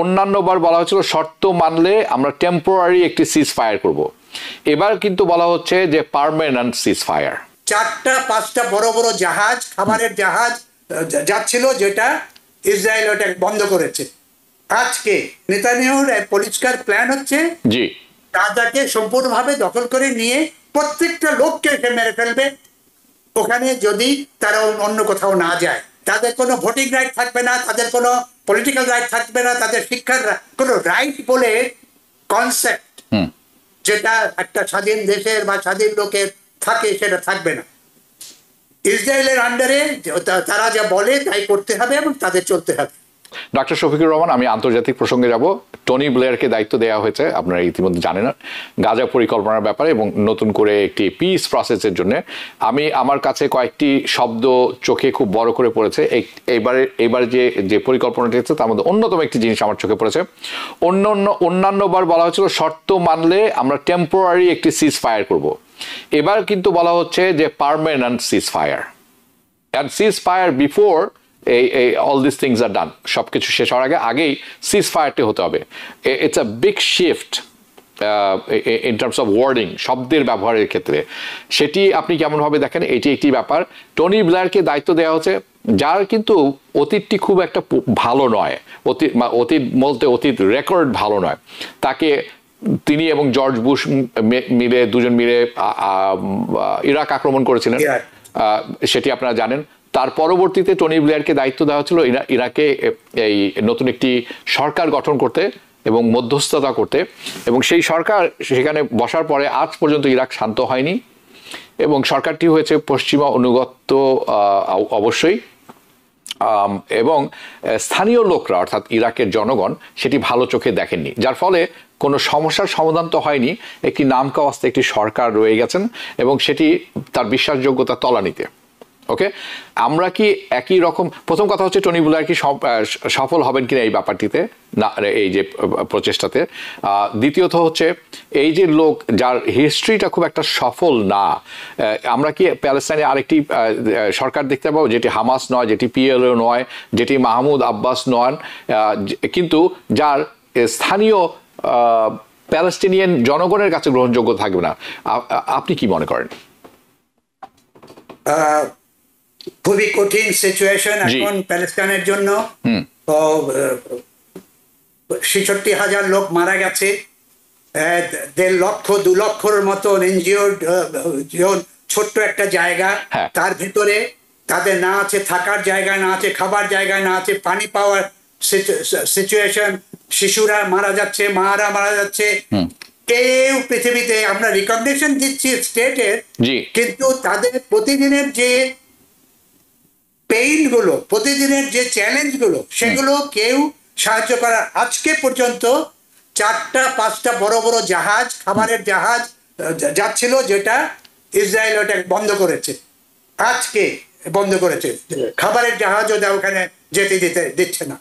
অন্যান্যবার বলা হয়েছিল শর্ত মানলে আমরা টেম্পোরারি একটি সিজ ফায়ার করব, এবার কিন্তু বলা হচ্ছে যে পার্মানেন্ট সিজ ফায়ার। 4টা 5টা বড় বড় জাহাজ, খাবারের জাহাজ যাচ্ছিল, যেটা ইসরায়েল ওটা বন্ধ করেছে। আজকে নেতানিয়াহুর পরিষ্কার প্ল্যান হচ্ছে জি গাজাকে সম্পূর্ণভাবে দখল করে নিয়ে প্রত্যেকটা লোককে মেরে ফেলবে ওখানে, যদি তারা অন্য কোথাও না যায়। তাদের কোনো ভোটিং রাইট থাকবে না, তাদের কোনো পলিটিক্যাল রাইট থাকবে না, তাদের শিক্ষার কোনো রাইট বলে কনসেপ্ট যেটা একটা স্বাধীন দেশের বা স্বাধীন লোকের থাকে সেটা থাকবে না। ইসরায়েলের আন্ডারে তারা যা বলে তাই করতে হবে এবং তাদের চলতে হবে। ডক্টর শফিকুর রহমান, আমি আন্তর্জাতিক প্রসঙ্গে যাব। টনি ব্লেয়ারকে দায়িত্ব দেওয়া হয়েছে, আপনারা ইতিমধ্যে জানেন, গাজা পরিকল্পনার ব্যাপারে এবং নতুন করে একটি পিস প্রসেসের জন্য। আমার কাছে কয়েকটি শব্দ চোখে খুব বড় করে পড়েছে। এবার যে পরিকল্পনাটি হচ্ছে তার মধ্যে অন্যতম একটি জিনিস আমার চোখে পড়েছে। অন্যান্যবার বলা হয়েছিল শর্ত মানলে আমরা টেম্পোরারি একটি সিজ ফায়ার করব, এবার কিন্তু বলা হচ্ছে যে permanent seize fire. And seize fire before all these things are done, সবকিছু শেষ হওয়ার আগেই সিজ ফায়ারটি হতে হবে। It's a big shift in terms of wording, শব্দের ব্যবহারের ক্ষেত্রে। সেটি আপনি কেমনভাবে দেখেন? এটি একটি ব্যাপার। টনি ব্লেয়ারকে দায়িত্ব দেওয়া হচ্ছে, যার কিন্তু অতীতটি খুব একটা ভালো নয়, অতীত বলতে অতীত রেকর্ড ভালো নয়। তিনি এবং জর্জ বুশ দুজন মিলে ইরাক আক্রমণ করেছিলেন, সেটি আপনারা জানেন। তার পরবর্তীতে টনি ব্লেয়ারকে দায়িত্ব দেওয়া হচ্ছিল ইরাকে এই নতুন একটি সরকার গঠন করতে এবং মধ্যস্থতা করতে, এবং সেই সরকার সেখানে বসার পরে আজ পর্যন্ত ইরাক শান্ত হয়নি এবং সরকারটি হয়েছে পশ্চিমা অনুগত অবশ্যই, এবং স্থানীয় লোকরা অর্থাৎ ইরাকের জনগণ সেটি ভালো চোখে দেখেননি, যার ফলে কোনো সমস্যার সমাধান তো হয়নি, একটি নামকাওয়াস্তে একটি সরকার রয়ে গেছেন এবং সেটি তার বিশ্বাসযোগ্যতা তলানিতে। ওকে, আমরা কি একই রকম? প্রথম কথা হচ্ছে টনি ব্লেয়ার কি সফল হবেন কিনা এই ব্যাপারটিতে, না এই যে প্রচেষ্টাতে। দ্বিতীয়ত হচ্ছে এই যে লোক যার হিস্ট্রিটা খুব একটা সফল না, আমরা কি প্যালেস্টাইনে আরেকটি সরকার দেখতে পাবো যেটি হামাস নয়, যেটি পিএলও নয়, যেটি মাহমুদ আব্বাস নন, কিন্তু যার স্থানীয় প্যালেস্টিনিয়ান জনগণের কাছে গ্রহণযোগ্য থাকবে না? আপনি কি মনে করেন? খুবই কঠিন সিচুয়েশন এখন প্যালেস্টাইনের জন্য। ৬৬,০০০ লোক মারা গেছে, ১.৫ লক্ষ ২ লক্ষের মতো এনজিওর ছোট্ট একটা জায়গা, তার ভিতরে তাদের না আছে থাকার জায়গা, না আছে খাবার জায়গা, না আছে পানি পাওয়ার সিচুয়েশন। শিশুরা মারা যাচ্ছে, মারা মারা যাচ্ছে। কেউ পৃথিবীতে, আমরা রিকগনিশন দিচ্ছি স্টেটের, কিন্তু তাদের প্রতিদিনের যে পেইন গুলো, প্রতিদিনের যে চ্যালেঞ্জ গুলো, সেগুলো কেউ সাহায্য করার। আজকে পর্যন্ত 4টা 5টা বড় বড় জাহাজ, খাবারের জাহাজ যাচ্ছিল, যেটা ইসরায়েল ওটা বন্ধ করেছে। আজকে বন্ধ করেছে, খাবারের জাহাজও ওখানে যেতে দিচ্ছে না।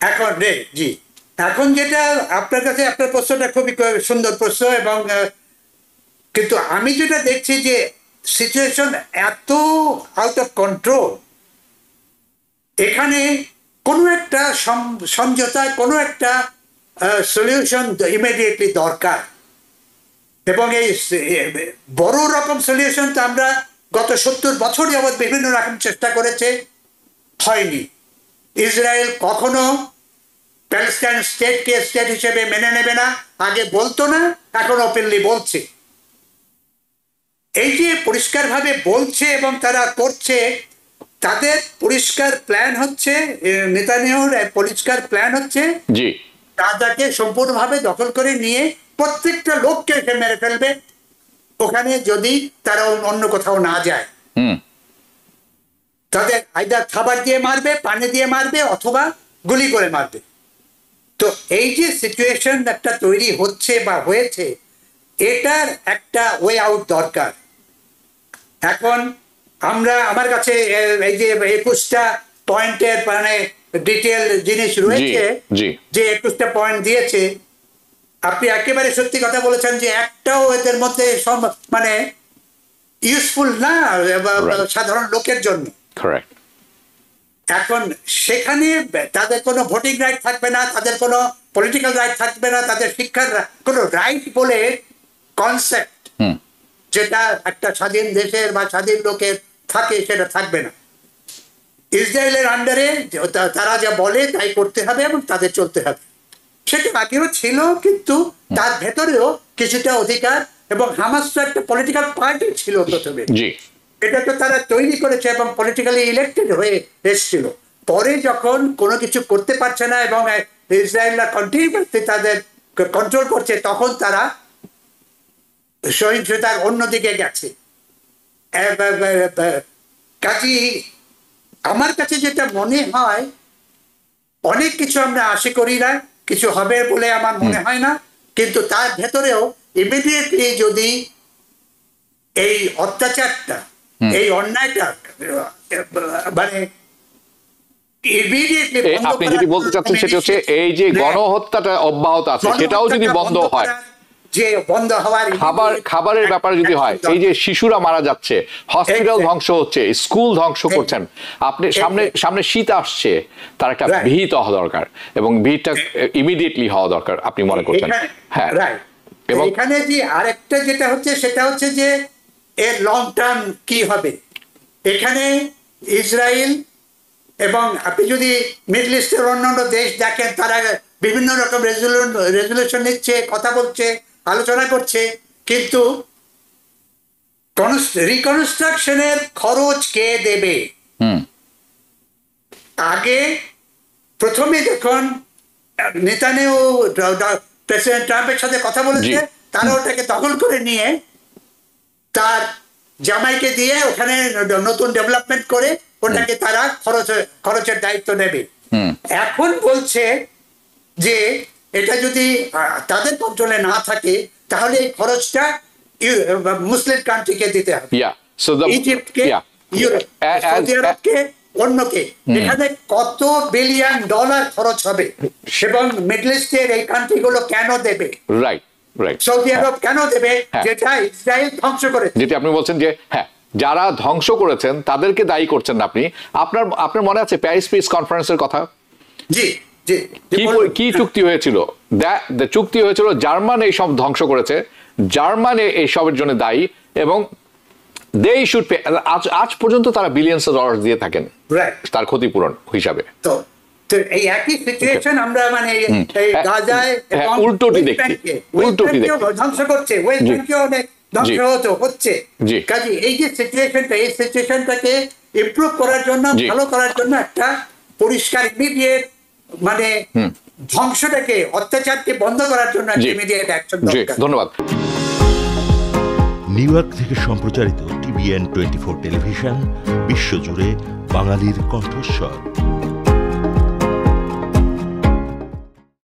এখন এখন যেটা আপনার কাছে, আপনার প্রশ্নটা খুবই সুন্দর প্রশ্ন, এবং কিন্তু আমি যেটা দেখছি যে সিচুয়েশন এত আউট অফ কন্ট্রোল, এখানে কোনো একটা সমঝোতা, কোনো একটা সলিউশন ইমিডিয়েটলি দরকার। এবং এই বড় রকম সলিউশন তো আমরা গত ৭০ বছর যাবৎ বিভিন্ন রকম চেষ্টা করেছে, হয়নি। ইসরায়েল কখনো প্যালেস্টাইন স্টেটকে স্টেট হিসেবে মেনে নেবে না, আগে বলতো না, এখন ওপেনলি বলছে। এই যে পরিষ্কারভাবে বলছে এবং তারা করছে, তাদের পরিষ্কার প্ল্যান হচ্ছে, নেতানিয়াহুর পরিষ্কার প্ল্যান হচ্ছে গাজাকে সম্পূর্ণভাবে দখল করে নিয়ে প্রত্যেকটা লোককে মেরে ফেলবে ওখানে, যদি তারা অন্য কোথাও না যায়। তাদের আইদার খাবার দিয়ে মারবে, পানি দিয়ে মারবে, অথবা গুলি করে মারবে। তো এই যে সিচুয়েশন একটা তৈরি হচ্ছে বা হয়েছে, এটার একটা ওয়ে আউট দরকার। এখন আমার কাছে এই যে ২১টা পয়েন্টের মানে ডিটেল জিনিস রয়েছে, যে ২১টা পয়েন্ট দিয়েছে, আপনি একেবারে সত্যি কথা বলেছেন যে একটাও এদের মধ্যে মানে ইউজফুল না সাধারণ লোকের জন্য। এখন সেখানে তাদের কোনো ভোটিং রাইট থাকবে না, তাদের কোনো পলিটিক্যাল রাইট থাকবে না, তাদের শিক্ষার কোনো রাইট বলে কনসেপ্ট যেটা একটা স্বাধীন দেশের বা স্বাধীন লোকের থাকে সেটা থাকবে না। ইসরায়েলের আন্ডারে তারা যা বলে তাই করতে হবে এবং তাদের চলতে হবে। সেটা আগেও ছিল, কিন্তু তার ভেতরেও কিছুটা অধিকার, এবং হামাস তো একটা পলিটিক্যাল পার্টি ছিল প্রথমে, এটা তো তারা তৈরি করেছে এবং পলিটিক্যালি ইলেক্টেড হয়ে এসেছিল। পরে যখন কোনো কিছু করতে পারছে না এবং ইসরায়েলরা কন্টিনিউয়াসলি তাদের কন্ট্রোল করছে, তখন তারা সহিংসতার অন্যদিকে গেছে। কাজী আমার কাছে যেটা মনে হয়, অনেক কিছু আমরা আশা করি না, কিছু হবে বলে আমার মনে হয় না, কিন্তু তার ভেতরেও ইমিডিয়েটলি যদি এই অত্যাচারটা, এই অন্যায়টা মানে আপনি যদি বলতে চাচ্ছেন সেটা হচ্ছে এই যে গণহত্যাটা অব্যাহত আছে সেটাও যদি বন্ধ হয়, যে বন্ধ হওয়ার খাবারের ব্যাপারে যদি হয়, এই যে শিশুরা মারা যাচ্ছে, হসপিটাল ধ্বংস হচ্ছে, স্কুল ধ্বংস করছেন, আপনি সামনে শীত আসছে, তার একটা ভিত হওয়া দরকার এবং ভিতটা ইমিডিয়েটলি হওয়া দরকার আপনি মনে করছেন? হ্যাঁ, এবং এখানে যে আরেকটা যেটা হচ্ছে সেটা হচ্ছে যে এর লং টার্ম কি হবে। এখানে ইসরায়েল এবং আপনি যদি মিডল ইস্টের অন্যান্য দেশ দেখেন, তারা বিভিন্ন রকম রেজুলেশন নিচ্ছে, কথা বলছে, আলোচনা করছে, কিন্তু রিকনস্ট্রাকশনের খরচ কে দেবে? আগে প্রথমে যখন নেতানিয়াহু প্রেসিডেন্ট ট্রাম্পের সাথে কথা বলেছে, তারা ওটাকে দখল করে নিয়ে তার জামাইকে দিয়ে ওখানে নতুন ডেভেলপমেন্ট করে ওটাকে তারা খরচের দায়িত্ব নেবে। এখন বলছে যে এটা যদি তাদের কন্ট্রোলে না থাকে, তাহলে এই খরচটা মুসলিম কান্ট্রিকে দিতে হবে, ইজিপ্টকে, ইউরোপ, সৌদি আরবকে, অন্যকে। এখানে কত বিলিয়ন ডলার খরচ হবে এবং মিডল ইস্টের এই কান্ট্রিগুলো কেন দেবে? সৌদি আরব কেন দেবে যেটা ইসরায়েল ধ্বংস করেছে? যেটা আপনি বলছেন যে হ্যাঁ, যারা ধ্বংস করেছেন তাদেরকে দায়ী করছেন না আপনি। আপনার মনে আছে প্যারিস পিস কনফারেন্সের কথা? জি, কি চুক্তি হয়েছিল? চুক্তি হয়েছিল জার্মান এই সব ধ্বংস করেছে, জার্মান এই সবের জন্য দায়ী, এবং দে শুড পে। আজ পর্যন্ত তারা বিলিয়নস অফ ডলার দিয়ে থাকেন তার ক্ষতিপূরণ হিসাবে। তো এই একই সিচুয়েশন আমরা মানে এই গাজায় এবং উল্টোটি দেখছি, ধ্বংস করছে, ওয়েস্ট ব্যাংকেও অনেক ধ্বংস হচ্ছে। কাজে এই যে সিচুয়েশনটা, এই সিচুয়েশনটাকে ইমপ্রুভ করার জন্য, ভালো করার জন্য একটা পরিষ্কার ইমিডিয়েট মানে ধ্বংসটাকে, অত্যাচারকে বন্ধ করার জন্য ইমিডিয়েট অ্যাকশন দরকার। ধন্যবাদ। নিউ ইয়র্ক থেকে সম্প্রচারিত TVN 24 টেলিভিশন বিশ্বজুড়ে বাঙালির কণ্ঠস্বর।